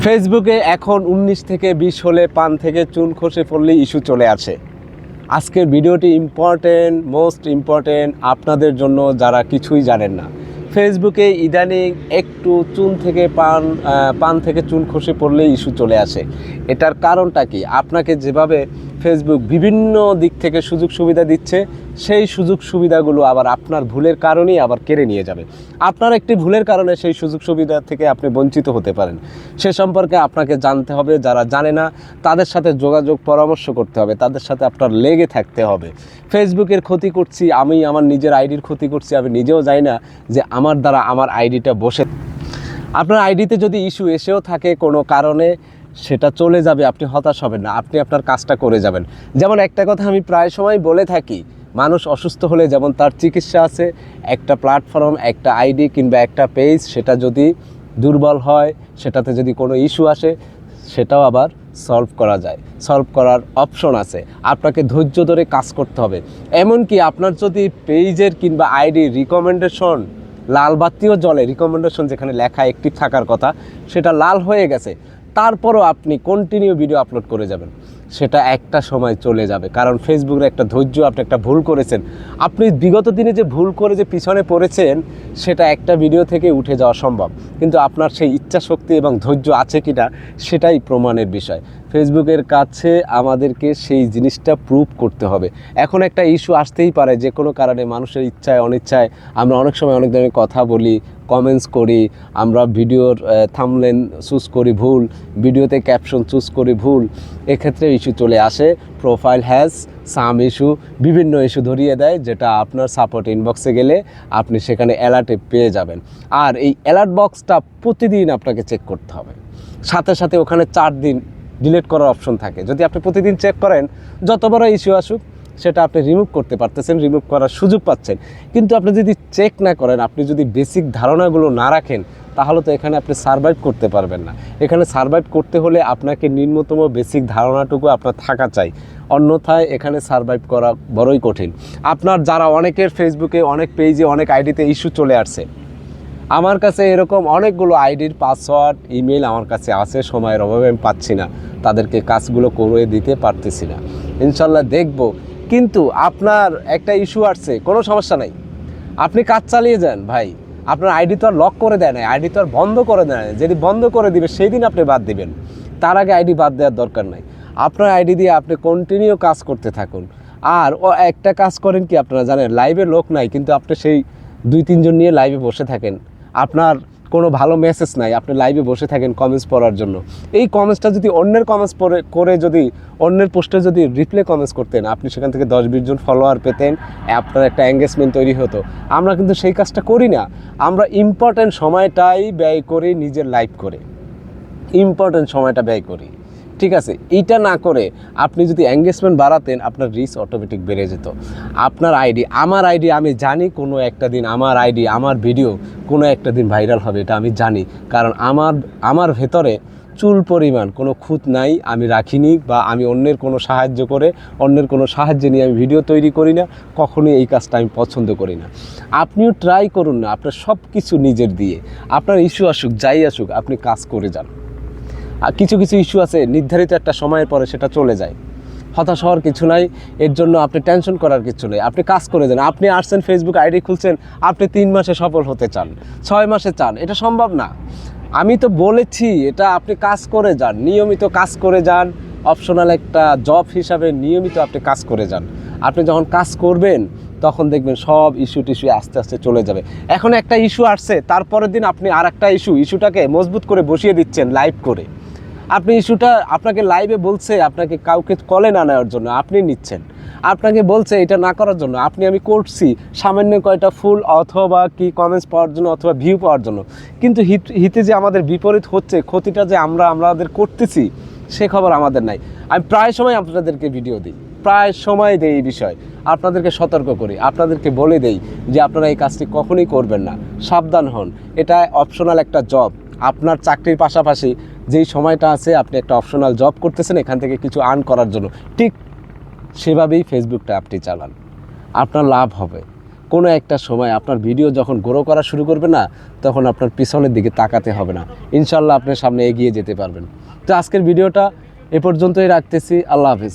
ফেসবুকে এখন 19 থেকে 20 হলে পান থেকে চুন খসে পড়লে ইস্যু চলে আসে। আজকের ভিডিওটি মোস্ট ইম্পর্টেন্ট আপনাদের জন্য যারা কিছুই জানেন না। ফেসবুকে ইদানিং একটু পান থেকে চুন খসে পড়লে ইস্যু চলে আসে। এটার কারণটা কি? আপনাকে যেভাবে ফেসবুক বিভিন্ন দিক থেকে সুযোগ সুবিধা দিচ্ছে, সেই সুযোগ সুবিধাগুলো আবার আপনার ভুলের কারণেই আবার কেড়ে নিয়ে যাবে। আপনার একটি ভুলের কারণে সেই সুযোগ সুবিধা থেকে আপনি বঞ্চিত হতে পারেন। সে সম্পর্কে আপনাকে জানতে হবে। যারা জানে না তাদের সাথে যোগাযোগ পরামর্শ করতে হবে, তাদের সাথে আপনার লেগে থাকতে হবে। ফেসবুকের ক্ষতি করছি আমি, আমার নিজের আইডির ক্ষতি করছি আমি নিজেও জানি না যে আমার দ্বারা আমার আইডিটা বসে। আপনার আইডিতে যদি ইস্যু এসেও থাকে কোনো কারণে, সেটা চলে যাবে, আপনি হতাশ হবেন না, আপনি আপনার কাজটা করে যাবেন। যেমন একটা কথা আমি প্রায় সময় বলে থাকি, মানুষ অসুস্থ হলে যেমন তার চিকিৎসা আছে, একটা প্ল্যাটফর্ম, একটা আইডি কিংবা একটা পেজ সেটা যদি দুর্বল হয়, সেটাতে যদি কোনো ইস্যু আসে, সেটাও আবার সলভ করা যায়, সলভ করার অপশন আছে। আপনাকে ধৈর্য ধরে কাজ করতে হবে। এমনকি আপনার যদি পেজের কিংবা আইডির রিকমেন্ডেশন লাল বাতিও জ্বলে, রিকমেন্ডেশন যেখানে লেখা অ্যাক্টিভ থাকার কথা সেটা লাল হয়ে গেছে, তারপরও আপনি কন্টিনিউ ভিডিও আপলোড করে যাবেন, সেটা একটা সময় চলে যাবে। কারণ ফেসবুকের একটা ধৈর্য, আপনি একটা ভুল করেছেন, আপনি বিগত দিনে যে ভুল করে যে পিছনে পড়েছেন, সেটা একটা ভিডিও থেকে উঠে যাওয়া সম্ভব, কিন্তু আপনার সেই ইচ্ছা শক্তি এবং ধৈর্য আছে কিনা সেটাই প্রমাণের বিষয়। ফেসবুকের কাছে আমাদেরকে সেই জিনিসটা প্রুভ করতে হবে। এখন একটা ইস্যু আসতেই পারে যে কোনো কারণে, মানুষের ইচ্ছায় অনিচ্ছায় আমরা অনেক সময় অনেক ধরনের কথা বলি, কমেন্টস করি, আমরা ভিডিওর থাম্বনেল চুজ করি ভুল, ভিডিওতে ক্যাপশন চুজ করি ভুল, এক্ষেত্রে ইস্যু চলে আসে। প্রোফাইল হ্যাজ সাম ইস্যু, বিভিন্ন ইস্যু ধরিয়ে দেয়, যেটা আপনার সাপোর্ট ইনবক্সে গেলে আপনি সেখানে অ্যালার্টে পেয়ে যাবেন। আর এই অ্যালার্ট বক্সটা প্রতিদিন আপনাকে চেক করতে হবে। সাথে সাথে ওখানে 4 দিন ডিলিট করার অপশন থাকে। যদি আপনি প্রতিদিন চেক করেন, যত বড় ইস্যু আসুক সেটা আপনি রিমুভ করতে পারতেছেন, রিমুভ করার সুযোগ পাচ্ছেন। কিন্তু আপনি যদি চেক না করেন, আপনি যদি বেসিক ধারণাগুলো না রাখেন, তাহলে তো এখানে আপনি সারভাইভ করতে পারবেন না। এখানে সারভাইভ করতে হলে আপনাকে নিম্নতম বেসিক ধারণাটুকু আপনার থাকা চাই, অন্যথায় এখানে সারভাইভ করা বড়ই কঠিন। আপনার যারা অনেকের ফেসবুকে, অনেক পেজে, অনেক আইডিতে ইস্যু চলে আসছে, আমার কাছে এরকম অনেকগুলো আইডির পাসওয়ার্ড, ইমেল আমার কাছে আছে, সময়ের অভাবে আমি পাচ্ছি না, তাদেরকে কাজগুলো করে দিতে পারতেছি না। ইনশাল্লাহ দেখব। কিন্তু আপনার একটা ইস্যু আসছে, কোনো সমস্যা নাই, আপনি কাজ চালিয়ে যান ভাই। আপনার আইডি তো আর লক করে দেয় না, আইডি তো আর বন্ধ করে দেয় না। যেদিন বন্ধ করে দিবে সেই দিন আপনি বাদ দিবেন, তার আগে আইডি বাদ দেওয়ার দরকার নাই। আপনার আইডি দিয়ে আপনি কন্টিনিউ কাজ করতে থাকুন। আর একটা কাজ করেন কি, আপনারা জানেন লাইভে লোক নাই, কিন্তু আপনি সেই 2-3 জন নিয়ে লাইভে বসে থাকেন, আপনার কোনো ভালো মেসেজ নাই, আপনি লাইভে বসে থাকেন কমেন্টস পড়ার জন্য। এই কমেন্টসটা যদি অন্যের কমেন্টস করে যদি অন্যের পোস্টে যদি রিপ্লে কমেন্টস করতেন, আপনি সেখান থেকে 10-20 জন ফলোয়ার পেতেন, আপনার একটা এঙ্গেজমেন্ট তৈরি হতো। আমরা কিন্তু সেই কাজটা করি না। আমরা ইম্পর্ট্যান্ট সময়টাই ব্যয় করি নিজের লাইভ করে, ইম্পর্ট্যান্ট সময়টা ব্যয় করি, ঠিক আছে? এইটা না করে আপনি যদি এঙ্গেজমেন্ট বাড়াতেন, আপনার রিচ অটোমেটিক বেড়ে যেত। আপনার আইডি, আমার আইডি, আমি জানি কোনো একটা দিন আমার আইডি, আমার ভিডিও কোনো একটা দিন ভাইরাল হবে, এটা আমি জানি। কারণ আমার ভেতরে চুল পরিমাণ কোনো খুঁত নাই, আমি রাখিনি, বা আমি অন্যের কোনো সাহায্যে নিয়ে আমি ভিডিও তৈরি করি না, কখনোই এই কাজটা আমি পছন্দ করি না। আপনিও ট্রাই করুন না, আপনার সব কিছু নিজের দিয়ে, আপনার ইস্যু আসুক যাই আসুক, আপনি কাজ করে যান। আর কিছু ইস্যু আছে নির্ধারিত একটা সময়ের পরে সেটা চলে যায়, হতাশ হওয়ার কিছু নাই, এর জন্য আপনি টেনশন করার কিছু নেই, আপনি কাজ করে যান। আপনি আসছেন, ফেসবুক আইডি খুলছেন, আপনি 3 মাসে সফল হতে চান, 6 মাসে চান, এটা সম্ভব না। আমি তো বলেছি, এটা আপনি কাজ করে যান, নিয়মিত কাজ করে যান, অপশনাল একটা জব হিসাবে নিয়মিত আপনি কাজ করে যান। আপনি যখন কাজ করবেন, তখন দেখবেন সব ইস্যু আস্তে আস্তে চলে যাবে। এখন একটা ইস্যু আসছে, তারপরের দিন আপনি আর একটা ইস্যুটাকে মজবুত করে বসিয়ে দিচ্ছেন লাইভ করে। আপনি ইস্যুটা, আপনাকে লাইভে বলছে আপনাকে কাউকে কলে না নেওয়ার জন্য, আপনি নিচ্ছেন। আপনাকে বলছে এটা না করার জন্য, আমি করছি সামান্য কয়টা ফুল অথবা কি কমেন্টস পাওয়ার জন্য, অথবা ভিউ পাওয়ার জন্য। কিন্তু হিতে যে আমাদের বিপরীত হচ্ছে, ক্ষতিটা যে আমাদের করতেছি, সে খবর আমাদের নাই। আমি প্রায় সময় আপনাদেরকে ভিডিও দিই, প্রায় সময় দেই এই বিষয়, আপনাদেরকে সতর্ক করি, আপনাদেরকে বলে দেই যে আপনারা এই কাজটি কখনোই করবেন না, সাবধান হন। এটা অপশনাল একটা জব। আপনার চাকরির পাশাপাশি যেই সময়টা আছে, আপনি একটা অপশনাল জব করতেছেন এখান থেকে কিছু আর্ন করার জন্য, ঠিক সেভাবেই ফেসবুকটা আপনি চালান, আপনার লাভ হবে। কোনো একটা সময় আপনার ভিডিও যখন গ্রো করা শুরু করবে না, তখন আপনার পিছনের দিকে তাকাতে হবে না, ইনশাল্লাহ আপনার সামনে এগিয়ে যেতে পারবেন। তো আজকের ভিডিওটা এ পর্যন্তই রাখতেছি। আল্লাহ হাফেজ।